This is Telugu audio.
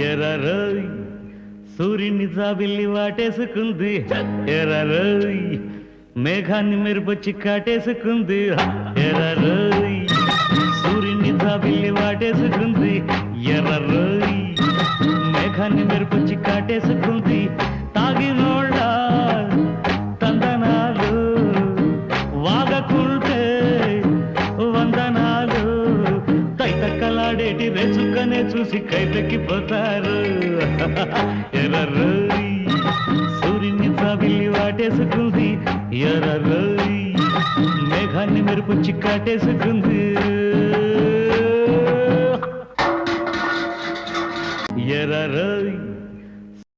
ఎర్రరోయ్ సూర్యుని జాబిల్లి వాటేసుకుంది, ఎర్రరోయ్ మేఘాన్ని మెరుపొచ్చి కాటేసుకుంది, ఎర్రరోయ్ సూర్యుని జాబిల్లి వాటేసుకుంది, ఎర్రరోయ్ మేఘాన్ని మెరుపొచ్చి కాటేసుకుంది. తాగినోళ్ళ తందనాలు వాగకుంటే వందనాలు, తైతక్కలాడేటి రేచుకనే చూసి కైపెక్కిపోతారు. ఎర్రరోయ్ సూర్యుని జాబిల్లి వాటేసుకుంది, ఎర్రరోయ్ మేఘాన్ని మెరుపుచ్చి కాటేసుకుంది.